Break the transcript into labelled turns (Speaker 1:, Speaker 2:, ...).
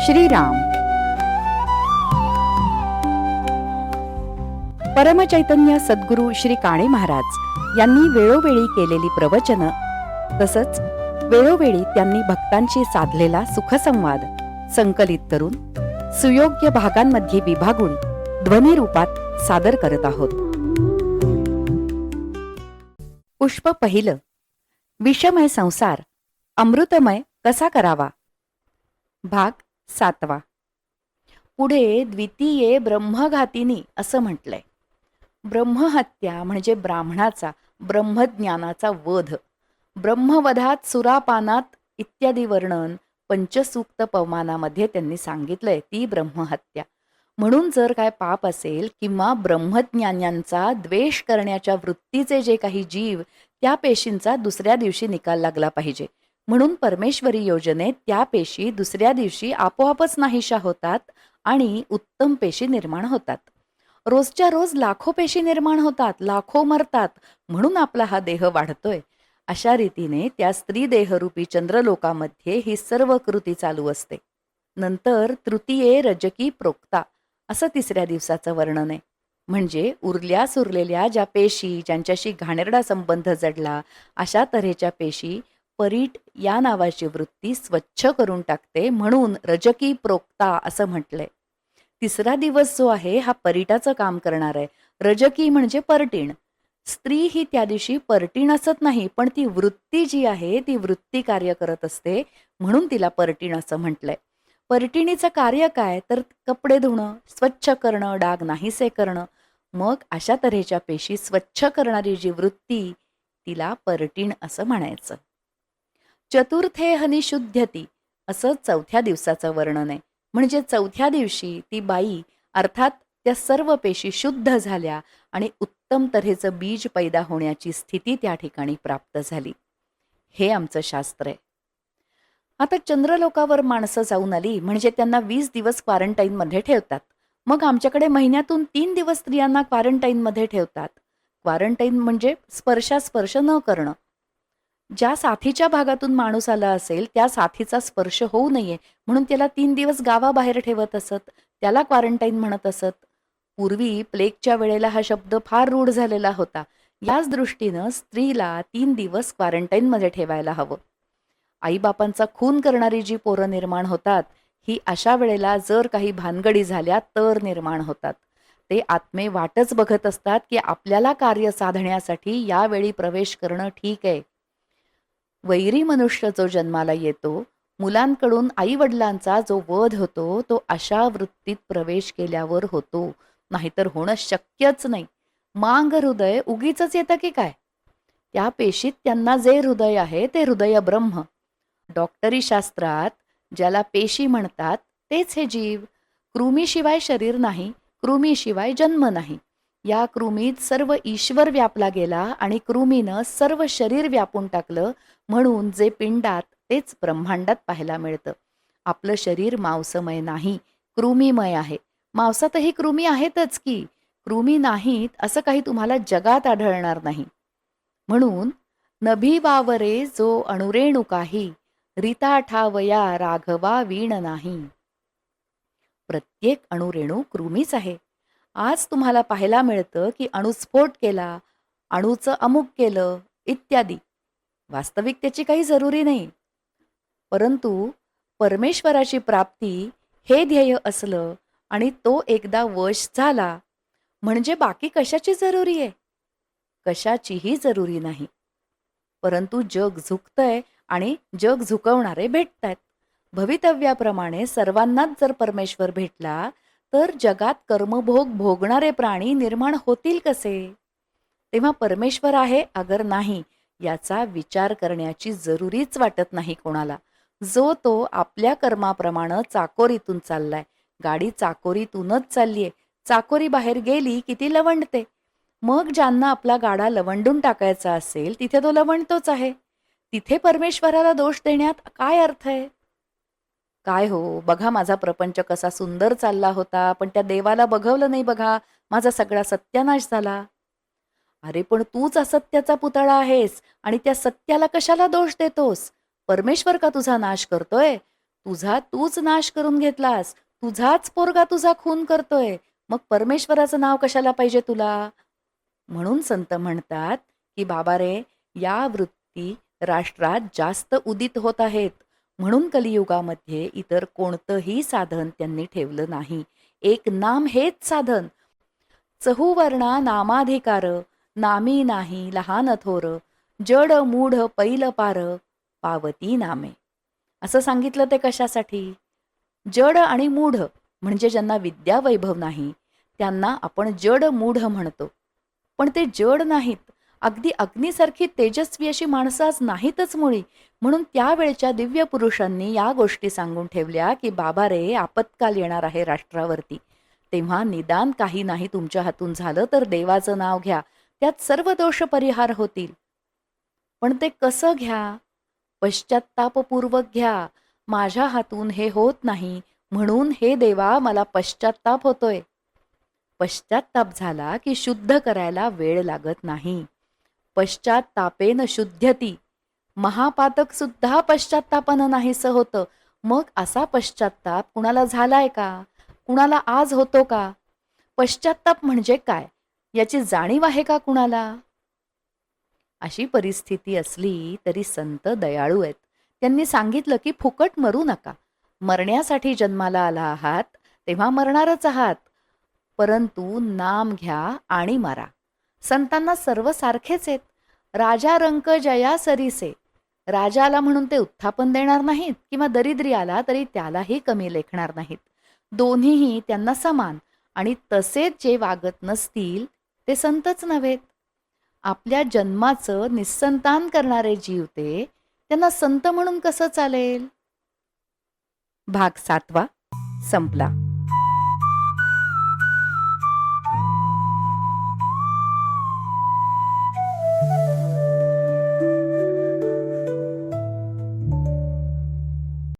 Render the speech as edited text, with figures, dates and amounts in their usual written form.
Speaker 1: श्रीराम. परमचैतन्य सद्गुरू श्री काणे महाराज यांनी वेळोवेळी केलेली प्रवचन, तसंच वेळोवेळी त्यांनी भक्तांशी साधलेला सुखसंवाद संकलित करून सुयोग्य भागांमध्ये विभागून ध्वनी रूपात सादर करत आहोत. पुष्प पहिलं, विषमय संसार अमृतमय कसा करावा. भाग 7. पुढे द्वितीये ब्रह्मघातिनी असं म्हटलंय. ब्रह्महत्या म्हणजे ब्राह्मणाचा ब्रह्मज्ञानाचा वध. ब्रह्मवधात सुरापानात इत्यादी वर्णन पंचसूक्त पवमानामध्ये त्यांनी सांगितलंय ती ब्रह्महत्या. म्हणून जर काय पाप असेल किंवा ब्रह्मज्ञान्यांचा द्वेष करण्याच्या वृत्तीचे जे काही जीव, त्या पेशींचा दुसऱ्या दिवशी निकाल लागला पाहिजे. म्हणून परमेश्वरी योजनेत त्या पेशी दुसऱ्या दिवशी आपोआपच नाहीशा होतात आणि उत्तम पेशी निर्माण होतात. रोजच्या रोज लाखो पेशी निर्माण होतात, लाखो मरतात, म्हणून आपला हा देह वाढतोय. अशा रीतीने त्या स्त्री देहरूपी चंद्रलोकामध्ये ही सर्व कृती चालू असते. नंतर तृतीये रजकी प्रोक्ता असं तिसऱ्या दिवसाचं वर्णन आहे. म्हणजे उरल्या सुरलेल्या ज्या पेशी, ज्यांच्याशी घाणेरडा संबंध जडला, अशा तऱ्हेच्या पेशी परीट या नावाची वृत्ती स्वच्छ करून टाकते. म्हणून रजकी प्रोक्ता असं म्हटलंय. तिसरा दिवस जो आहे हा परीटाचं काम करणार आहे. रजकी म्हणजे परटीण. स्त्री ही त्या दिवशी परटीण असत नाही, पण ती वृत्ती जी आहे ती वृत्ती कार्य करत असते, म्हणून तिला परटीण असं म्हटलंय. परटिणीचं कार्य काय, तर कपडे धुणं, स्वच्छ करणं, डाग नाहीसे करणं. मग अशा तऱ्हेच्या पेशी स्वच्छ करणारी जी वृत्ती, तिला परटीण असं म्हणायचं. चतुर्थे हनी शुद्धती असं चौथ्या दिवसाचं वर्णन आहे. म्हणजे चौथ्या दिवशी ती बाई अर्थात त्या सर्व पेशी शुद्ध झाल्या आणि उत्तम तऱ्हेचं बीज पैदा होण्याची स्थिती त्या ठिकाणी प्राप्त झाली. हे आमचं शास्त्र आहे. आता चंद्रलोकावर माणसं जाऊन आली म्हणजे त्यांना 20 दिवस क्वारंटाईनमध्ये ठेवतात. मग आमच्याकडे महिन्यातून 3 दिवस स्त्रियांना क्वारंटाईनमध्ये ठेवतात. क्वारंटाईन म्हणजे स्पर्शास्पर्श न करणं. ज्या साथीच्या भागातून माणूस आला असेल त्या साथीचा स्पर्श होऊ नये म्हणून त्याला 3 दिवस गावाबाहेर ठेवत असत. त्याला क्वारंटाईन म्हणत असत. पूर्वी प्लेगच्या वेळेला हा शब्द फार रूढ झालेला होता. याच दृष्टीनं स्त्रीला 3 दिवस क्वारंटाईनमध्ये ठेवायला हवं. आईबापांचा खून करणारी जी पोरं निर्माण होतात, ही अशा वेळेला जर काही भानगडी झाल्या तर निर्माण होतात. ते आत्मे वाटच बघत असतात की आपल्याला कार्य साधण्यासाठी यावेळी प्रवेश करणं ठीक आहे. वैरी मनुष्य जो जन्माला येतो, मुलांकडून आई वडिलांचा जो वध होतो, तो अशा वृत्तीत प्रवेश केल्यावर होतो, नाहीतर होणं शक्यच नाही. मांग हृदय उगीच येतं की काय. त्या पेशीत त्यांना जे हृदय आहे ते हृदय ब्रह्म. डॉक्टरी शास्त्रात ज्याला पेशी म्हणतात तेच हे जीव. कृमीशिवाय शरीर नाही, कृमीशिवाय जन्म नाही. या कृमीत सर्व ईश्वर व्यापला गेला आणि कृमीनं सर्व शरीर व्यापून टाकलं. म्हणून जे पिंडात तेच ब्रह्मांडात पाहायला मिळतं. आपलं शरीर मांसमय नाही, कृमीमय आहे. मांसातही कृमी आहेतच की. कृमी नाहीत असं काही तुम्हाला जगात आढळणार नाही. म्हणून नभी वावरे जो अणुरेणुकाही, रीता ठावया राघवा वीण नाही. प्रत्येक अणुरेणू कृमीच आहे. आज तुम्हाला पाहायला मिळतं की अणुस्फोट केला, अणूचं अमुक केलं इत्यादी. वास्तविक त्याची काही जरुरी नाही. परंतु परमेश्वराची प्राप्ती हे ध्येय असलं आणि तो एकदा वश झाला म्हणजे बाकी कशाची जरुरी आहे? कशाचीही जरुरी नाही. परंतु जग झुकतंय आणि जग झुकवणारे भेटतायत. भवितव्याप्रमाणे सर्वांनाच जर परमेश्वर भेटला तर जगात कर्मभोग भोगणारे प्राणी निर्माण होतील कसे? तेव्हा परमेश्वर आहे अगर नाही याचा विचार करण्याची जरुरीच वाटत नाही कोणाला. जो तो आपल्या कर्माप्रमाणे चाकोरीतून चाललाय. गाडी चाकोरीतूनच चाललीये. चाकोरी बाहेर गेली की ती लवंडते. मग ज्यांना आपला गाडा लवंडून टाकायचा असेल तिथे तो लवंडतोच आहे. तिथे परमेश्वराला दोष देण्यात काय अर्थ आहे? काय हो, बघा माझा प्रपंच कसा सुंदर चालला होता, पण त्या देवाला बघवलं नाही बघा, माझा सगळा सत्यानाश झाला. अरे पण तूच असत्याचा पुतळा आहेस आणि त्या सत्याला कशाला दोष देतोस? परमेश्वर का तुझा नाश करतोय? तुझा तूच नाश करून घेतलास, तुझाच पोरगा तुझा खून करतोय, मग परमेश्वराचं नाव कशाला पाहिजे तुला? म्हणून संत म्हणतात की बाबा रे, या वृत्ती राष्ट्रात जास्त उदित होत आहेत. म्हणून कलियुगामध्ये इतर कोणतंही साधन त्यांनी ठेवलं नाही. एक नाम हेच साधन. चहुवर्णा नामाधिकार, नामी नाही लहान थोर, जड मूढ पैल पार, पावती नामे. असं सांगितलं ते कशासाठी? जड आणि मूढ म्हणजे ज्यांना विद्या वैभव नाही त्यांना आपण जड मूढ म्हणतो. पण ते जड नाहीत. अगदी अग्नीसारखी तेजस्वी अशी माणसं आज नाहीतच मुळी. म्हणून त्यावेळच्या दिव्य पुरुषांनी या गोष्टी सांगून ठेवल्या की बाबा रे, आपत्काल येणार आहे राष्ट्रावरती. तेव्हा निदान काही नाही तुमच्या हातून झालं तर देवाचं नाव घ्या, त्यात सर्व दोष परिहार होतील. पण ते कसं घ्या? पश्चात्तापपूर्वक घ्या. माझ्या हातून हे होत नाही, म्हणून हे देवा मला पश्चात्ताप होतोय. पश्चात्ताप झाला की शुद्ध करायला वेळ लागत नाही. पश्चात्तापेन शुद्ध्यती. महापातक सुद्धा पश्चात्तापानं नाहीसं होतं. मग असा पश्चात्ताप कुणाला झालाय का? कुणाला आज होतो का? पश्चात्ताप म्हणजे काय याची जाणीव आहे का कुणाला? अशी परिस्थिती असली तरी संत दयाळू आहेत. त्यांनी सांगितलं की फुकट मरू नका. मरण्यासाठी जन्माला आला आहात तेव्हा मरणारच आहात, परंतु नाम घ्या आणि मरा. संतांना सर्व सारखेच आहेत. राजा रंक जया सरीसे. राजाला म्हणून ते उत्थापन देणार नाहीत किंवा दरिद्री आला तरी त्यालाही कमी लेखणार नाहीत. दोन्हीही त्यांना समान, आणि तसेच जे वागत नसतील ते संतच नव्हेत. आपल्या जन्माचं निस्संतान करणारे जीव ते, त्यांना संत म्हणून कसं चालेल? भाग 7 संपला.